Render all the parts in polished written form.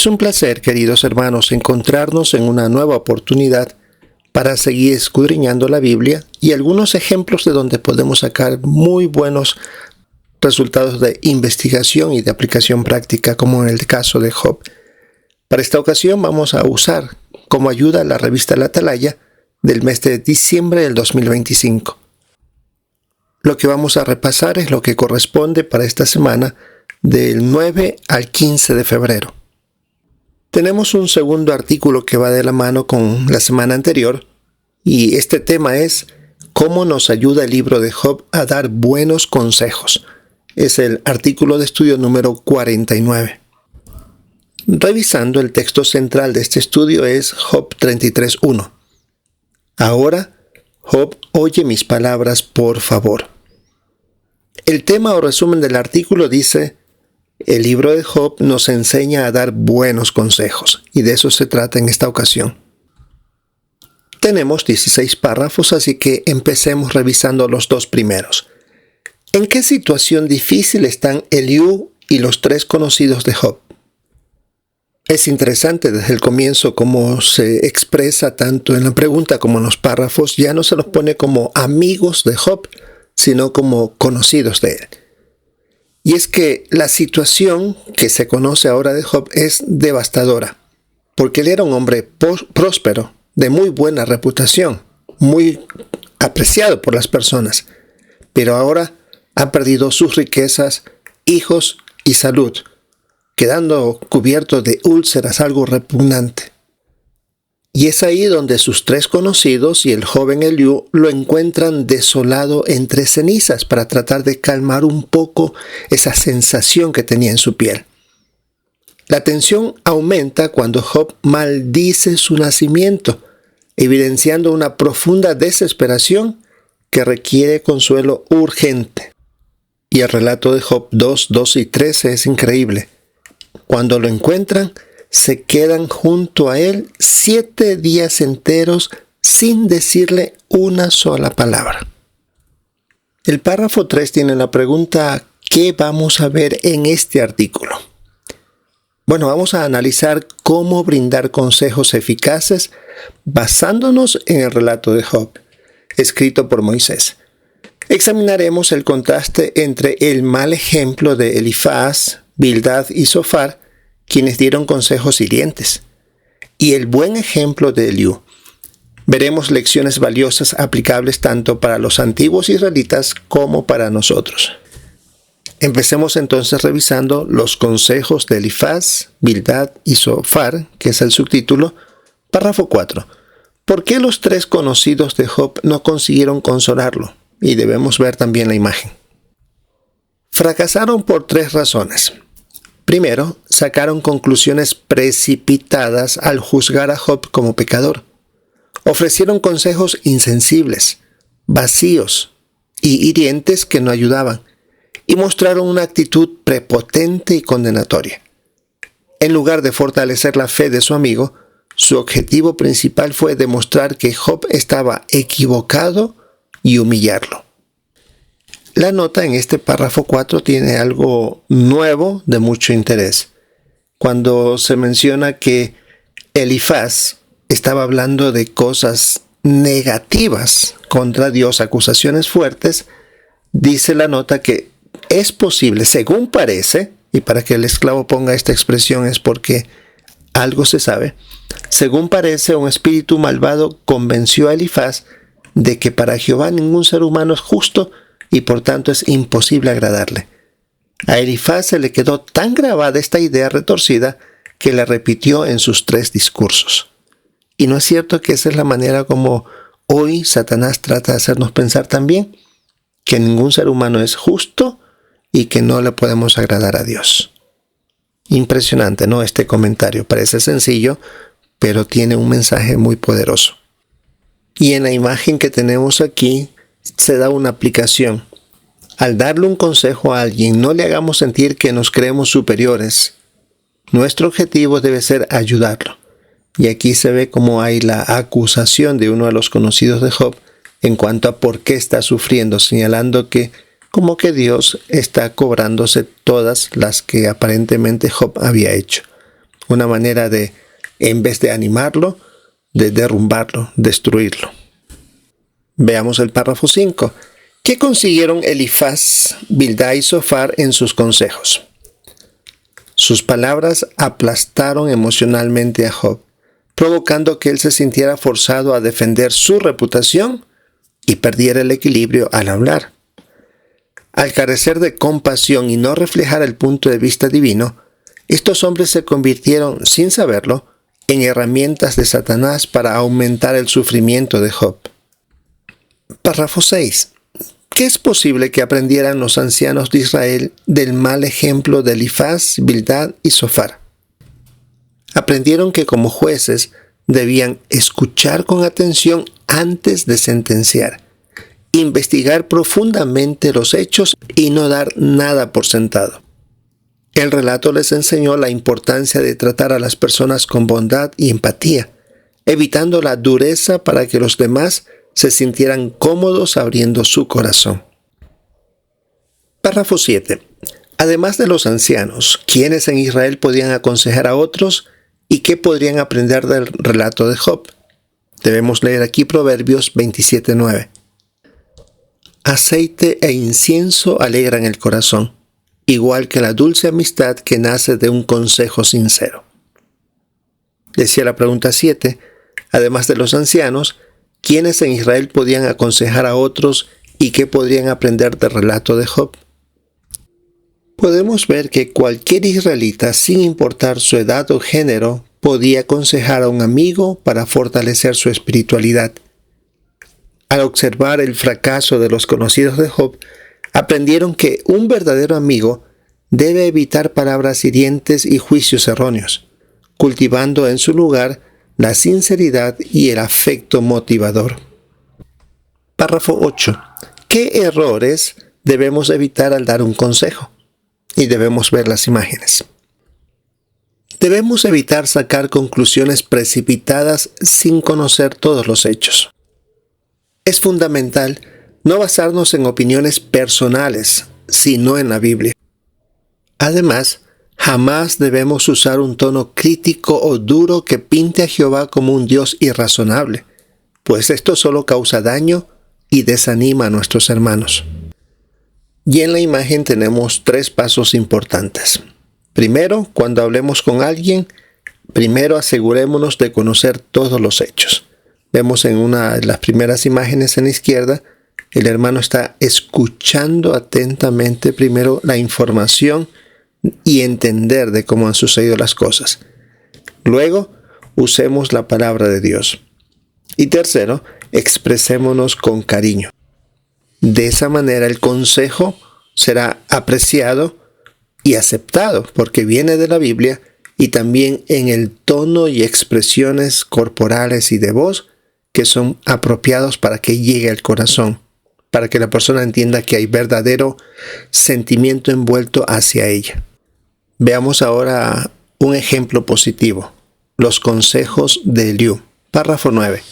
Es un placer, queridos hermanos, encontrarnos en una nueva oportunidad para seguir escudriñando la Biblia y algunos ejemplos de donde podemos sacar muy buenos resultados de investigación y de aplicación práctica, como en el caso de Job. Para esta ocasión vamos a usar como ayuda la revista La Atalaya del mes de diciembre del 2025. Lo que vamos a repasar es lo que corresponde para esta semana del 9 al 15 de febrero. Tenemos un segundo artículo que va de la mano con la semana anterior y este tema es ¿cómo nos ayuda el libro de Job a dar buenos consejos? Es el artículo de estudio número 49. Revisando, el texto central de este estudio es Job 33:1. Ahora, Job, oye mis palabras, por favor. El tema o resumen del artículo dice: el libro de Job nos enseña a dar buenos consejos, y de eso se trata en esta ocasión. Tenemos 16 párrafos, así que empecemos revisando los dos primeros. ¿En qué situación difícil están Eliú y los tres conocidos de Job? Es interesante desde el comienzo cómo se expresa tanto en la pregunta como en los párrafos. Ya no se los pone como amigos de Job, sino como conocidos de él. Y es que la situación que se conoce ahora de Job es devastadora, porque él era un hombre próspero, de muy buena reputación, muy apreciado por las personas, pero ahora ha perdido sus riquezas, hijos y salud, quedando cubierto de úlceras, algo repugnante. Y es ahí donde sus tres conocidos y el joven Eliú lo encuentran desolado entre cenizas para tratar de calmar un poco esa sensación que tenía en su piel. La tensión aumenta cuando Job maldice su nacimiento, evidenciando una profunda desesperación que requiere consuelo urgente. Y el relato de Job 2, 12 y 13 es increíble. Cuando lo encuentran, se quedan junto a él 7 días enteros sin decirle una sola palabra. El párrafo 3 tiene la pregunta: ¿qué vamos a ver en este artículo? Bueno, vamos a analizar cómo brindar consejos eficaces basándonos en el relato de Job, escrito por Moisés. Examinaremos el contraste entre el mal ejemplo de Elifaz, Bildad y Zofar, quienes dieron consejos hirientes, y el buen ejemplo de Eliú. Veremos lecciones valiosas aplicables tanto para los antiguos israelitas como para nosotros. Empecemos entonces revisando los consejos de Elifaz, Bildad y Zofar, que es el subtítulo. Párrafo 4. ¿Por qué los tres conocidos de Job no consiguieron consolarlo? Y debemos ver también la imagen. Fracasaron por 3 razones. Primero, sacaron conclusiones precipitadas al juzgar a Job como pecador. Ofrecieron consejos insensibles, vacíos y hirientes que no ayudaban, y mostraron una actitud prepotente y condenatoria. En lugar de fortalecer la fe de su amigo, su objetivo principal fue demostrar que Job estaba equivocado y humillarlo. La nota en este párrafo 4 tiene algo nuevo de mucho interés. Cuando se menciona que Elifaz estaba hablando de cosas negativas contra Dios, acusaciones fuertes, dice la nota que es posible, según parece, y para que el esclavo ponga esta expresión es porque algo se sabe, según parece, un espíritu malvado convenció a Elifaz de que para Jehová ningún ser humano es justo y por tanto es imposible agradarle. A Elifaz se le quedó tan grabada esta idea retorcida que la repitió en sus 3 discursos. ¿Y no es cierto que esa es la manera como hoy Satanás trata de hacernos pensar también? Que ningún ser humano es justo y que no le podemos agradar a Dios. Impresionante, ¿no? Este comentario parece sencillo, pero tiene un mensaje muy poderoso. Y en la imagen que tenemos aquí se da una aplicación. Al darle un consejo a alguien, no le hagamos sentir que nos creemos superiores. Nuestro objetivo debe ser ayudarlo. Y aquí se ve cómo hay la acusación de uno de los conocidos de Job en cuanto a por qué está sufriendo, señalando que como que Dios está cobrándose todas las que aparentemente Job había hecho. una manera de, en vez de animarlo, de derrumbarlo, destruirlo. Veamos el párrafo 5. ¿Qué consiguieron Elifaz, Bildad y Zofar en sus consejos? Sus palabras aplastaron emocionalmente a Job, provocando que él se sintiera forzado a defender su reputación y perdiera el equilibrio al hablar. Al carecer de compasión y no reflejar el punto de vista divino, estos hombres se convirtieron, sin saberlo, en herramientas de Satanás para aumentar el sufrimiento de Job. Párrafo 6. ¿Qué es posible que aprendieran los ancianos de Israel del mal ejemplo de Elifaz, Bildad y Zofar? Aprendieron que como jueces debían escuchar con atención antes de sentenciar, investigar profundamente los hechos y no dar nada por sentado. El relato les enseñó la importancia de tratar a las personas con bondad y empatía, evitando la dureza para que los demás se sintieran cómodos abriendo su corazón. Párrafo 7. Además de los ancianos, ¿quiénes en Israel podían aconsejar a otros y qué podrían aprender del relato de Job? Debemos leer aquí Proverbios 27:9. Aceite e incienso alegran el corazón, igual que la dulce amistad que nace de un consejo sincero. Decía la pregunta 7. Además de los ancianos, ¿quiénes en Israel podían aconsejar a otros y qué podrían aprender del relato de Job? Podemos ver que cualquier israelita, sin importar su edad o género, podía aconsejar a un amigo para fortalecer su espiritualidad. Al observar el fracaso de los conocidos de Job, aprendieron que un verdadero amigo debe evitar palabras hirientes y juicios erróneos, cultivando en su lugar la sinceridad y el afecto motivador. Párrafo 8. ¿Qué errores debemos evitar al dar un consejo? Y debemos ver las imágenes. Debemos evitar sacar conclusiones precipitadas sin conocer todos los hechos. Es fundamental no basarnos en opiniones personales, sino en la Biblia. Además, jamás debemos usar un tono crítico o duro que pinte a Jehová como un Dios irrazonable, pues esto solo causa daño y desanima a nuestros hermanos. Y en la imagen tenemos 3 pasos importantes. Primero, cuando hablemos con alguien, primero asegurémonos de conocer todos los hechos. Vemos en una de las primeras imágenes en la izquierda, el hermano está escuchando atentamente primero la información y entender de cómo han sucedido las cosas. Luego, usemos la palabra de Dios. Y tercero, expresémonos con cariño. De esa manera el consejo será apreciado y aceptado porque viene de la Biblia y también en el tono y expresiones corporales y de voz que son apropiados para que llegue al corazón, para que la persona entienda que hay verdadero sentimiento envuelto hacia ella. Veamos ahora un ejemplo positivo, los consejos de Eliú. Párrafo 9.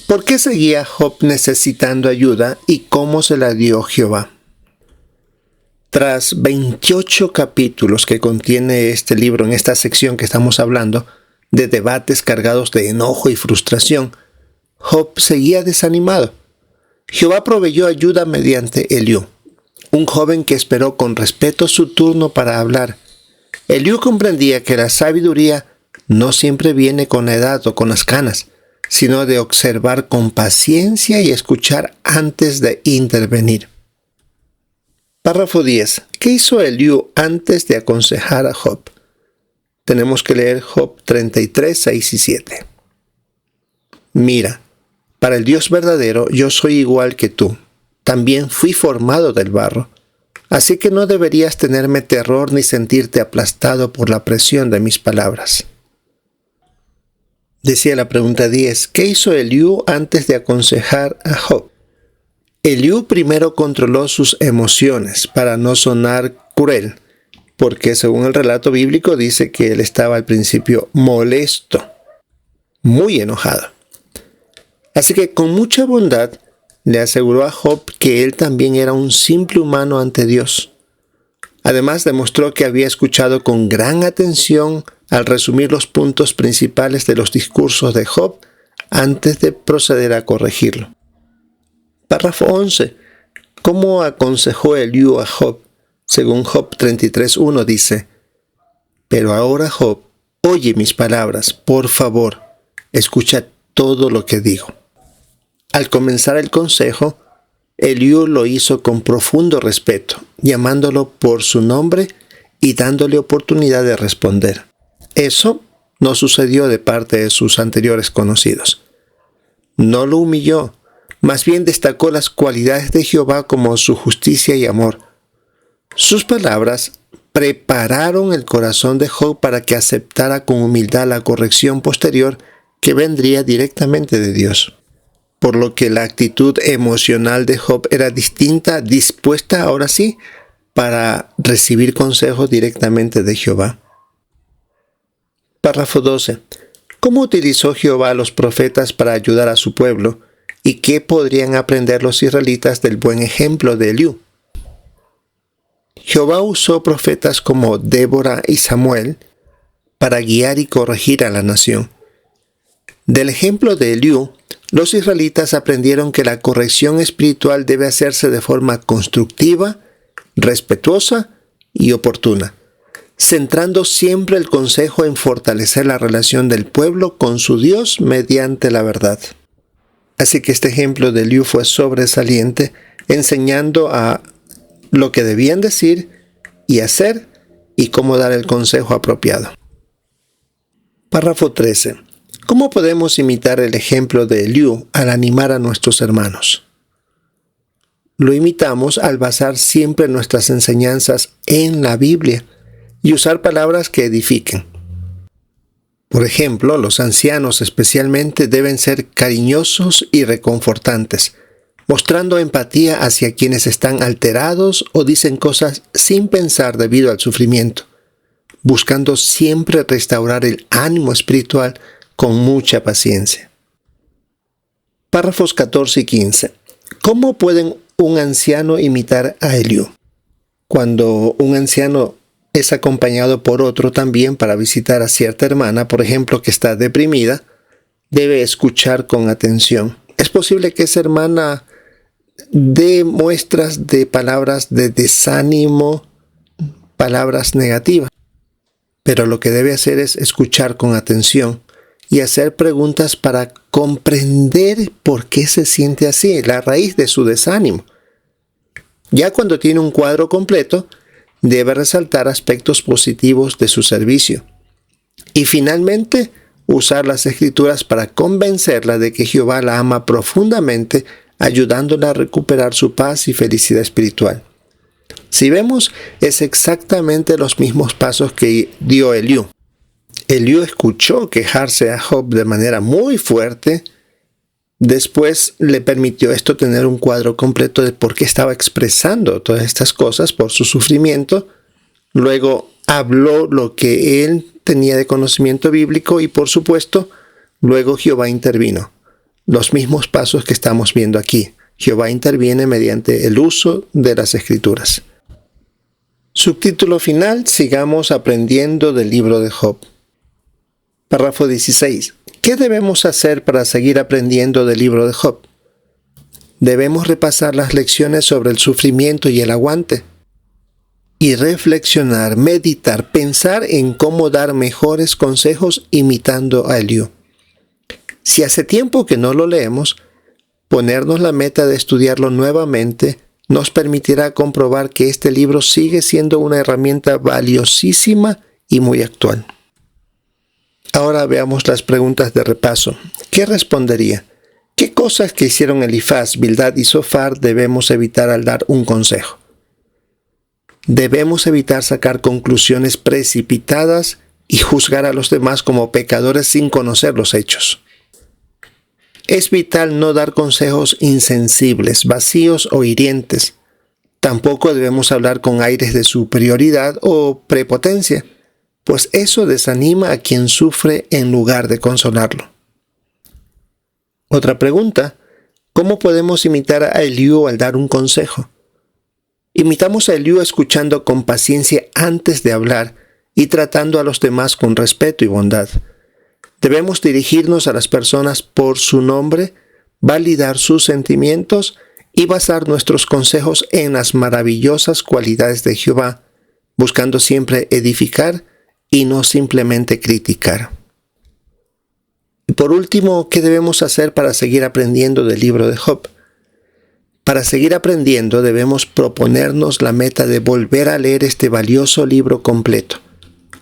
¿Por qué seguía Job necesitando ayuda y cómo se la dio Jehová? Tras 28 capítulos que contiene este libro en esta sección que estamos hablando, de debates cargados de enojo y frustración, Job seguía desanimado. Jehová proveyó ayuda mediante Eliú, un joven que esperó con respeto su turno para hablar. Eliú comprendía que la sabiduría no siempre viene con la edad o con las canas, sino de observar con paciencia y escuchar antes de intervenir. Párrafo 10. ¿Qué hizo Eliú antes de aconsejar a Job? Tenemos que leer Job 33, 6 y 7. Mira, para el Dios verdadero yo soy igual que tú. También fui formado del barro. Así que no deberías tenerme terror ni sentirte aplastado por la presión de mis palabras. Decía la pregunta 10. ¿Qué hizo Eliú antes de aconsejar a Job? Eliú primero controló sus emociones para no sonar cruel, porque según el relato bíblico dice que él estaba al principio molesto, muy enojado. Así que con mucha bondad le aseguró a Job que él también era un simple humano ante Dios. Además demostró que había escuchado con gran atención al resumir los puntos principales de los discursos de Job antes de proceder a corregirlo. Párrafo 11. ¿Cómo aconsejó Eliú a Job? Según Job 33:1 dice: Pero ahora, Job, oye mis palabras, por favor, escucha todo lo que digo. Al comenzar el consejo, Eliú lo hizo con profundo respeto, llamándolo por su nombre y dándole oportunidad de responder. Eso no sucedió de parte de sus anteriores conocidos. No lo humilló, más bien destacó las cualidades de Jehová como su justicia y amor. Sus palabras prepararon el corazón de Job para que aceptara con humildad la corrección posterior que vendría directamente de Dios. Por lo que la actitud emocional de Job era distinta, dispuesta ahora sí para recibir consejos directamente de Jehová. Párrafo 12. ¿Cómo utilizó Jehová a los profetas para ayudar a su pueblo? ¿Y qué podrían aprender los israelitas del buen ejemplo de Eliú? Jehová usó profetas como Débora y Samuel para guiar y corregir a la nación. Del ejemplo de Eliú, los israelitas aprendieron que la corrección espiritual debe hacerse de forma constructiva, respetuosa y oportuna, centrando siempre el consejo en fortalecer la relación del pueblo con su Dios mediante la verdad. Así que este ejemplo de Eliú fue sobresaliente, enseñando a lo que debían decir y hacer y cómo dar el consejo apropiado. Párrafo 13. ¿Cómo podemos imitar el ejemplo de Eliú al animar a nuestros hermanos? Lo imitamos al basar siempre nuestras enseñanzas en la Biblia y usar palabras que edifiquen. Por ejemplo, los ancianos especialmente deben ser cariñosos y reconfortantes, mostrando empatía hacia quienes están alterados o dicen cosas sin pensar debido al sufrimiento, buscando siempre restaurar el ánimo espiritual con mucha paciencia. Párrafos 14 y 15. ¿Cómo pueden un anciano imitar a Eliú? Cuando un anciano es acompañado por otro también para visitar a cierta hermana, por ejemplo, que está deprimida, debe escuchar con atención. Es posible que esa hermana dé muestras de palabras de desánimo, palabras negativas, pero lo que debe hacer es escuchar con atención y hacer preguntas para comprender por qué se siente así, la raíz de su desánimo. Ya cuando tiene un cuadro completo, debe resaltar aspectos positivos de su servicio. Y finalmente, usar las Escrituras para convencerla de que Jehová la ama profundamente, ayudándola a recuperar su paz y felicidad espiritual. Si vemos, es exactamente los mismos pasos que dio Eliú. Eliú escuchó quejarse a Job de manera muy fuerte. Después le permitió esto tener un cuadro completo de por qué estaba expresando todas estas cosas por su sufrimiento. Luego habló lo que él tenía de conocimiento bíblico y, por supuesto, luego Jehová intervino. Los mismos pasos que estamos viendo aquí. Jehová interviene mediante el uso de las Escrituras. Subtítulo final: Sigamos aprendiendo del libro de Job. Párrafo 16. ¿Qué debemos hacer para seguir aprendiendo del libro de Job? Debemos repasar las lecciones sobre el sufrimiento y el aguante, y reflexionar, meditar, pensar en cómo dar mejores consejos imitando a Eliú. Si hace tiempo que no lo leemos, ponernos la meta de estudiarlo nuevamente nos permitirá comprobar que este libro sigue siendo una herramienta valiosísima y muy actual. Ahora veamos las preguntas de repaso. ¿Qué respondería? ¿Qué cosas que hicieron Elifaz, Bildad y Zofar debemos evitar al dar un consejo? Debemos evitar sacar conclusiones precipitadas y juzgar a los demás como pecadores sin conocer los hechos. Es vital no dar consejos insensibles, vacíos o hirientes. Tampoco debemos hablar con aires de superioridad o prepotencia, pues eso desanima a quien sufre en lugar de consolarlo. Otra pregunta: ¿cómo podemos imitar a Eliú al dar un consejo? Imitamos a Eliú escuchando con paciencia antes de hablar y tratando a los demás con respeto y bondad. Debemos dirigirnos a las personas por su nombre, validar sus sentimientos y basar nuestros consejos en las maravillosas cualidades de Jehová, buscando siempre edificar y no simplemente criticar. Y por último, ¿qué debemos hacer para seguir aprendiendo del libro de Job? Para seguir aprendiendo debemos proponernos la meta de volver a leer este valioso libro completo.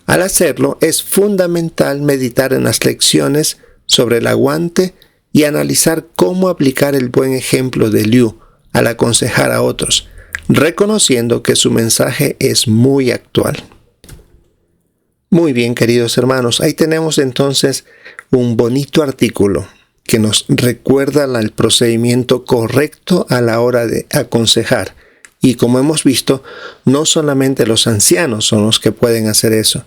Al hacerlo, es fundamental meditar en las lecciones sobre el aguante y analizar cómo aplicar el buen ejemplo de Eliú al aconsejar a otros, reconociendo que su mensaje es muy actual. Muy bien, queridos hermanos, ahí tenemos entonces un bonito artículo que nos recuerda el procedimiento correcto a la hora de aconsejar. Y como hemos visto, no solamente los ancianos son los que pueden hacer eso.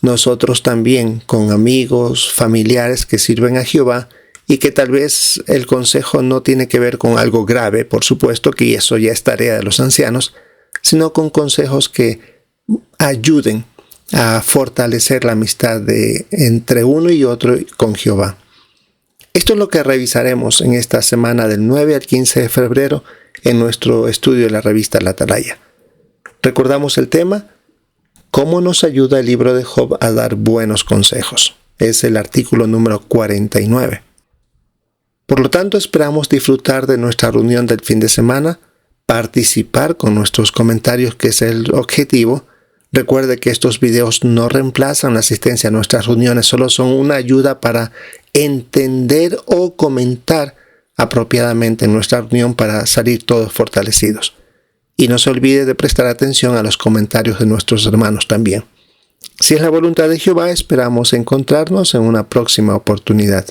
Nosotros también, con amigos, familiares que sirven a Jehová y que tal vez el consejo no tiene que ver con algo grave, por supuesto que eso ya es tarea de los ancianos, sino con consejos que ayuden a fortalecer la amistad entre uno y otro con Jehová. Esto es lo que revisaremos en esta semana del 9 al 15 de febrero en nuestro estudio de la revista La Atalaya. Recordamos el tema: ¿cómo nos ayuda el libro de Job a dar buenos consejos? Es el artículo número 49. Por lo tanto, esperamos disfrutar de nuestra reunión del fin de semana, participar con nuestros comentarios, que es el objetivo. Recuerde que estos videos no reemplazan la asistencia a nuestras reuniones, solo son una ayuda para entender o comentar apropiadamente en nuestra reunión para salir todos fortalecidos. Y no se olvide de prestar atención a los comentarios de nuestros hermanos también. Si es la voluntad de Jehová, esperamos encontrarnos en una próxima oportunidad.